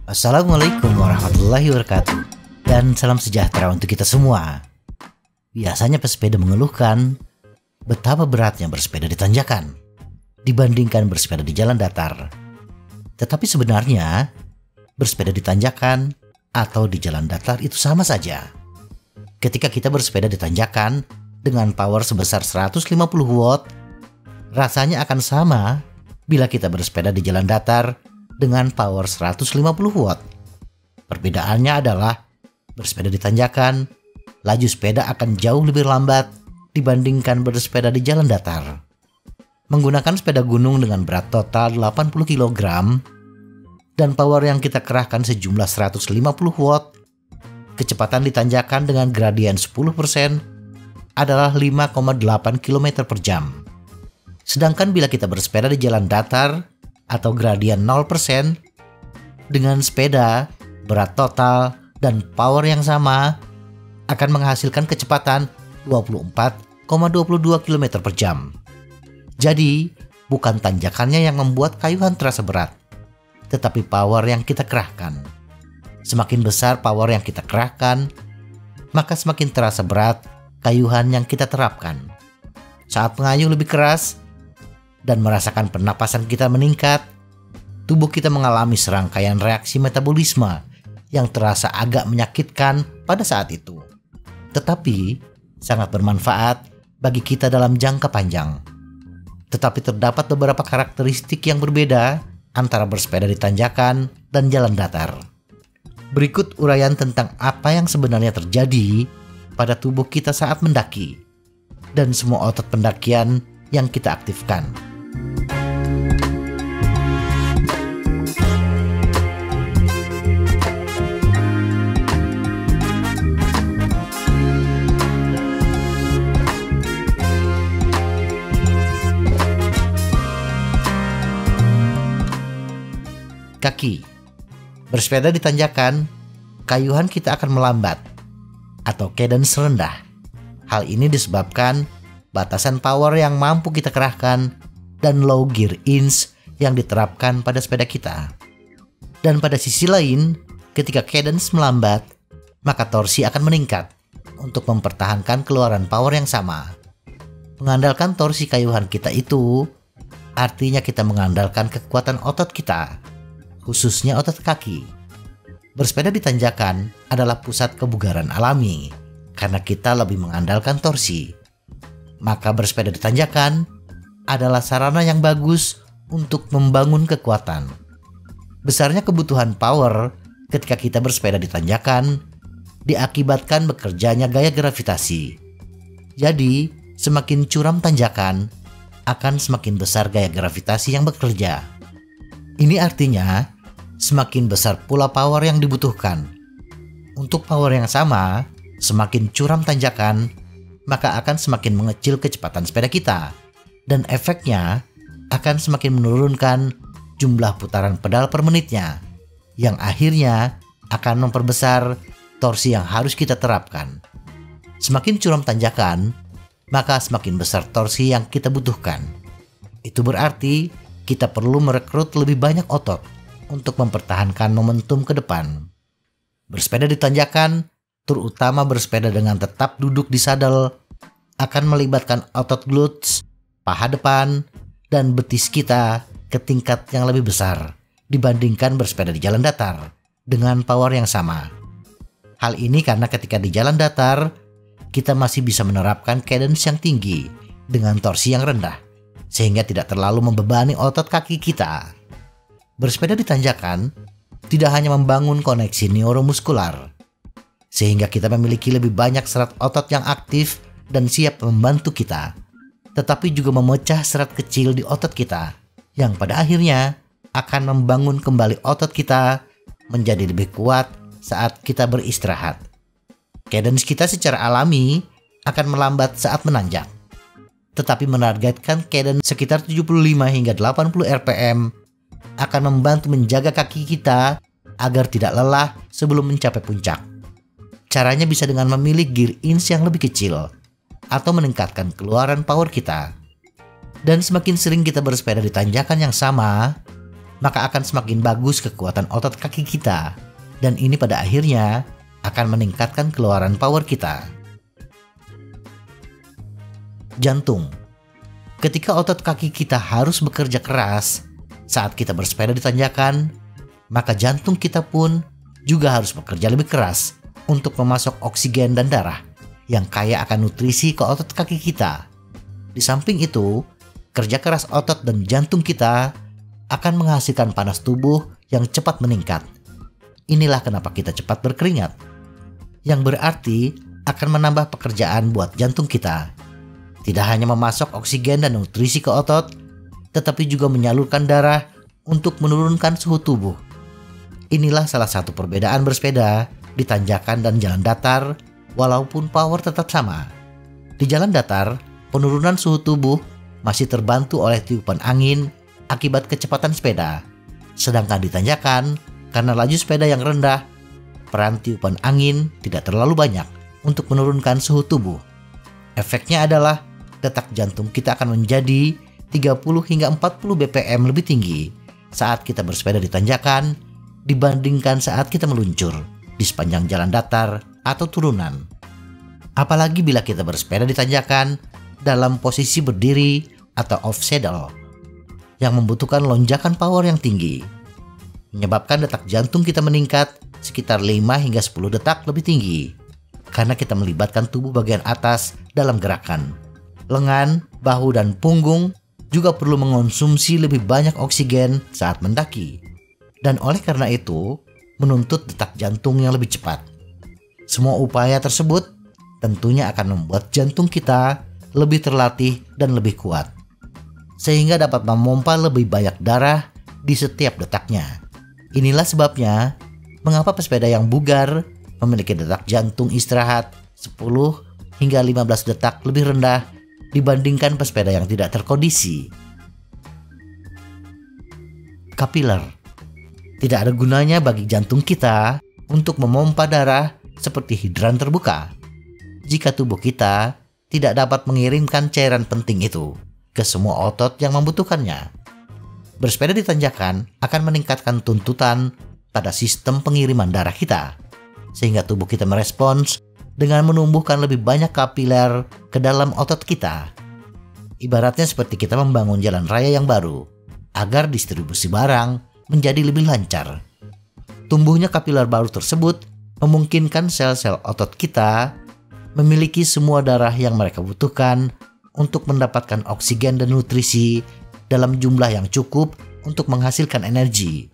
Assalamualaikum warahmatullahi wabarakatuh. Dan salam sejahtera untuk kita semua. Biasanya pesepeda mengeluhkan betapa beratnya bersepeda di tanjakan dibandingkan bersepeda di jalan datar. Tetapi sebenarnya bersepeda di tanjakan atau di jalan datar itu sama saja. Ketika kita bersepeda di tanjakan dengan power sebesar 150 watt, rasanya akan sama bila kita bersepeda di jalan datar dengan power 150 watt. Perbedaannya adalah bersepeda di tanjakan, laju sepeda akan jauh lebih lambat dibandingkan bersepeda di jalan datar. Menggunakan sepeda gunung dengan berat total 80 kg dan power yang kita kerahkan sejumlah 150 watt, kecepatan di tanjakan dengan gradien 10% adalah 5,8 km per jam. Sedangkan bila kita bersepeda di jalan datar atau gradien 0% dengan sepeda, berat total, dan power yang sama akan menghasilkan kecepatan 24,22 km per jam. Jadi, bukan tanjakannya yang membuat kayuhan terasa berat, tetapi power yang kita kerahkan. Semakin besar power yang kita kerahkan, maka semakin terasa berat kayuhan yang kita terapkan. Saat mengayuh lebih keras dan merasakan pernapasan kita meningkat, tubuh kita mengalami serangkaian reaksi metabolisme yang terasa agak menyakitkan pada saat itu. Tetapi sangat bermanfaat bagi kita dalam jangka panjang. Tetapi terdapat beberapa karakteristik yang berbeda antara bersepeda di tanjakan dan jalan datar. Berikut uraian tentang apa yang sebenarnya terjadi pada tubuh kita saat mendaki dan semua otot pendakian yang kita aktifkan. Kaki. Bersepeda di tanjakan, kayuhan kita akan melambat atau cadence rendah. Hal ini disebabkan batasan power yang mampu kita kerahkan dan low gear inch yang diterapkan pada sepeda kita. Dan pada sisi lain, ketika cadence melambat, maka torsi akan meningkat untuk mempertahankan keluaran power yang sama. Mengandalkan torsi kayuhan kita itu artinya kita mengandalkan kekuatan otot kita, khususnya otot kaki. Bersepeda di tanjakan adalah pusat kebugaran alami karena kita lebih mengandalkan torsi. Maka bersepeda di tanjakan adalah sarana yang bagus untuk membangun kekuatan. Besarnya kebutuhan power ketika kita bersepeda di tanjakan diakibatkan bekerjanya gaya gravitasi. Jadi, semakin curam tanjakan akan semakin besar gaya gravitasi yang bekerja. Ini artinya semakin besar pula power yang dibutuhkan. Untuk power yang sama, semakin curam tanjakan, maka akan semakin mengecil kecepatan sepeda kita. Dan efeknya akan semakin menurunkan jumlah putaran pedal per menitnya, yang akhirnya akan memperbesar torsi yang harus kita terapkan. Semakin curam tanjakan, maka semakin besar torsi yang kita butuhkan. Itu berarti kita perlu merekrut lebih banyak otot untuk mempertahankan momentum ke depan. Bersepeda di tanjakan, terutama bersepeda dengan tetap duduk di sadel, akan melibatkan otot glutes, paha depan, dan betis kita ke tingkat yang lebih besar dibandingkan bersepeda di jalan datar dengan power yang sama. Hal ini karena ketika di jalan datar, kita masih bisa menerapkan cadence yang tinggi dengan torsi yang rendah, sehingga tidak terlalu membebani otot kaki kita. Bersepeda di tanjakan tidak hanya membangun koneksi neuromuskular, sehingga kita memiliki lebih banyak serat otot yang aktif dan siap membantu kita, tetapi juga memecah serat kecil di otot kita, yang pada akhirnya akan membangun kembali otot kita menjadi lebih kuat saat kita beristirahat. Cadence kita secara alami akan melambat saat menanjak, tetapi menargetkan cadence sekitar 75 hingga 80 rpm akan membantu menjaga kaki kita agar tidak lelah sebelum mencapai puncak. Caranya bisa dengan memilih gear inch yang lebih kecil atau meningkatkan keluaran power kita. Dan semakin sering kita bersepeda di tanjakan yang sama, maka akan semakin bagus kekuatan otot kaki kita. Dan ini pada akhirnya akan meningkatkan keluaran power kita. Jantung. Ketika otot kaki kita harus bekerja keras saat kita bersepeda di tanjakan, maka jantung kita pun juga harus bekerja lebih keras untuk memasok oksigen dan darah yang kaya akan nutrisi ke otot kaki kita. Di samping itu, kerja keras otot dan jantung kita akan menghasilkan panas tubuh yang cepat meningkat. Inilah kenapa kita cepat berkeringat, yang berarti akan menambah pekerjaan buat jantung kita. Tidak hanya memasok oksigen dan nutrisi ke otot, tetapi juga menyalurkan darah untuk menurunkan suhu tubuh. Inilah salah satu perbedaan bersepeda di tanjakan dan jalan datar, walaupun power tetap sama. Di jalan datar, penurunan suhu tubuh masih terbantu oleh tiupan angin akibat kecepatan sepeda. Sedangkan di tanjakan, karena laju sepeda yang rendah, peran tiupan angin tidak terlalu banyak untuk menurunkan suhu tubuh. Efeknya adalah detak jantung kita akan menjadi 30 hingga 40 bpm lebih tinggi saat kita bersepeda di tanjakan dibandingkan saat kita meluncur di sepanjang jalan datar atau turunan. Apalagi bila kita bersepeda di tanjakan dalam posisi berdiri atau off saddle yang membutuhkan lonjakan power yang tinggi, menyebabkan detak jantung kita meningkat sekitar 5 hingga 10 detak lebih tinggi karena kita melibatkan tubuh bagian atas dalam gerakan. Lengan, bahu, dan punggung juga perlu mengonsumsi lebih banyak oksigen saat mendaki, dan oleh karena itu menuntut detak jantung yang lebih cepat. Semua upaya tersebut tentunya akan membuat jantung kita lebih terlatih dan lebih kuat, sehingga dapat memompa lebih banyak darah di setiap detaknya. Inilah sebabnya mengapa pesepeda yang bugar memiliki detak jantung istirahat 10 hingga 15 detak lebih rendah dibandingkan pesepeda yang tidak terkondisi. Kapiler. Tidak ada gunanya bagi jantung kita untuk memompa darah seperti hidran terbuka jika tubuh kita tidak dapat mengirimkan cairan penting itu ke semua otot yang membutuhkannya. Bersepeda di tanjakan akan meningkatkan tuntutan pada sistem pengiriman darah kita, sehingga tubuh kita merespons dengan menumbuhkan lebih banyak kapiler ke dalam otot kita. Ibaratnya seperti kita membangun jalan raya yang baru, agar distribusi barang menjadi lebih lancar. Tumbuhnya kapiler baru tersebut memungkinkan sel-sel otot kita memiliki semua darah yang mereka butuhkan untuk mendapatkan oksigen dan nutrisi dalam jumlah yang cukup untuk menghasilkan energi.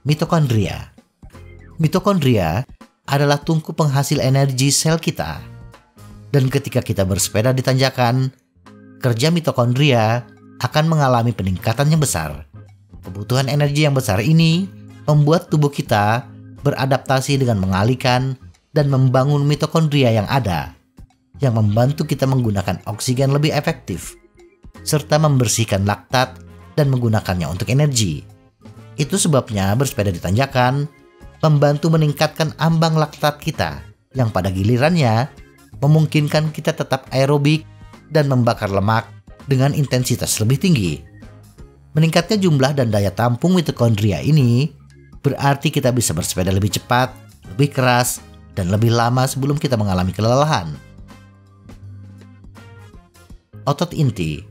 Mitokondria. Mitokondria adalah tungku penghasil energi sel kita. Dan ketika kita bersepeda di tanjakan, kerja mitokondria akan mengalami peningkatan yang besar. Kebutuhan energi yang besar ini membuat tubuh kita beradaptasi dengan mengalihkan dan membangun mitokondria yang ada, yang membantu kita menggunakan oksigen lebih efektif, serta membersihkan laktat dan menggunakannya untuk energi. Itu sebabnya bersepeda di tanjakan membantu meningkatkan ambang laktat kita, yang pada gilirannya memungkinkan kita tetap aerobik dan membakar lemak dengan intensitas lebih tinggi. Meningkatnya jumlah dan daya tampung mitokondria ini berarti kita bisa bersepeda lebih cepat, lebih keras, dan lebih lama sebelum kita mengalami kelelahan. Otot inti.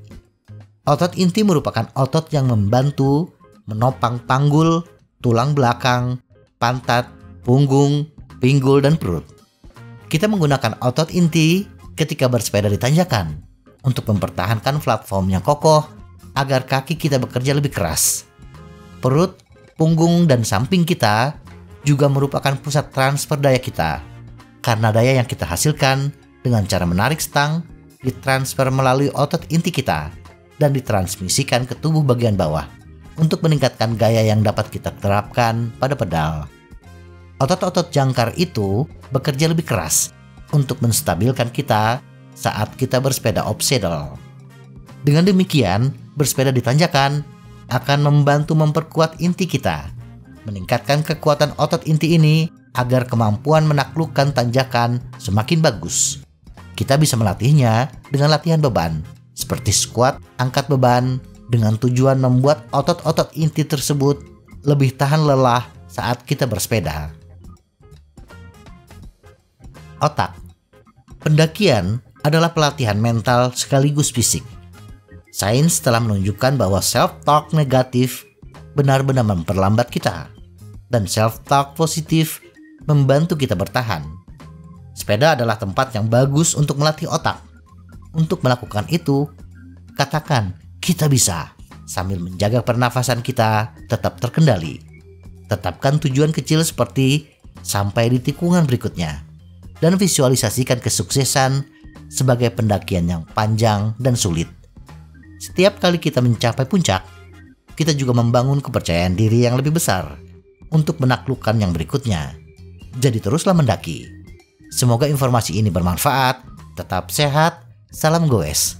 Otot inti merupakan otot yang membantu menopang panggul, tulang belakang, pantat, punggung, pinggul, dan perut. Kita menggunakan otot inti ketika bersepeda di tanjakan untuk mempertahankan platform yang kokoh agar kaki kita bekerja lebih keras. Perut, punggung, dan samping kita juga merupakan pusat transfer daya kita, karena daya yang kita hasilkan dengan cara menarik stang ditransfer melalui otot inti kita dan ditransmisikan ke tubuh bagian bawah untuk meningkatkan gaya yang dapat kita terapkan pada pedal. Otot-otot jangkar itu bekerja lebih keras untuk menstabilkan kita saat kita bersepeda off saddle. Dengan demikian, bersepeda di tanjakan akan membantu memperkuat inti kita, meningkatkan kekuatan otot inti ini agar kemampuan menaklukkan tanjakan semakin bagus. Kita bisa melatihnya dengan latihan beban, seperti squat, angkat beban, dengan tujuan membuat otot-otot inti tersebut lebih tahan lelah saat kita bersepeda. Otak. Pendakian adalah pelatihan mental sekaligus fisik. Sains telah menunjukkan bahwa self-talk negatif benar-benar memperlambat kita, dan self-talk positif membantu kita bertahan. Sepeda adalah tempat yang bagus untuk melatih otak. Untuk melakukan itu, katakan, "Kita bisa," sambil menjaga pernafasan kita tetap terkendali. Tetapkan tujuan kecil seperti sampai di tikungan berikutnya, dan visualisasikan kesuksesan sebagai pendakian yang panjang dan sulit. Setiap kali kita mencapai puncak, kita juga membangun kepercayaan diri yang lebih besar untuk menaklukkan yang berikutnya. Jadi teruslah mendaki. Semoga informasi ini bermanfaat. Tetap sehat. Salam goes.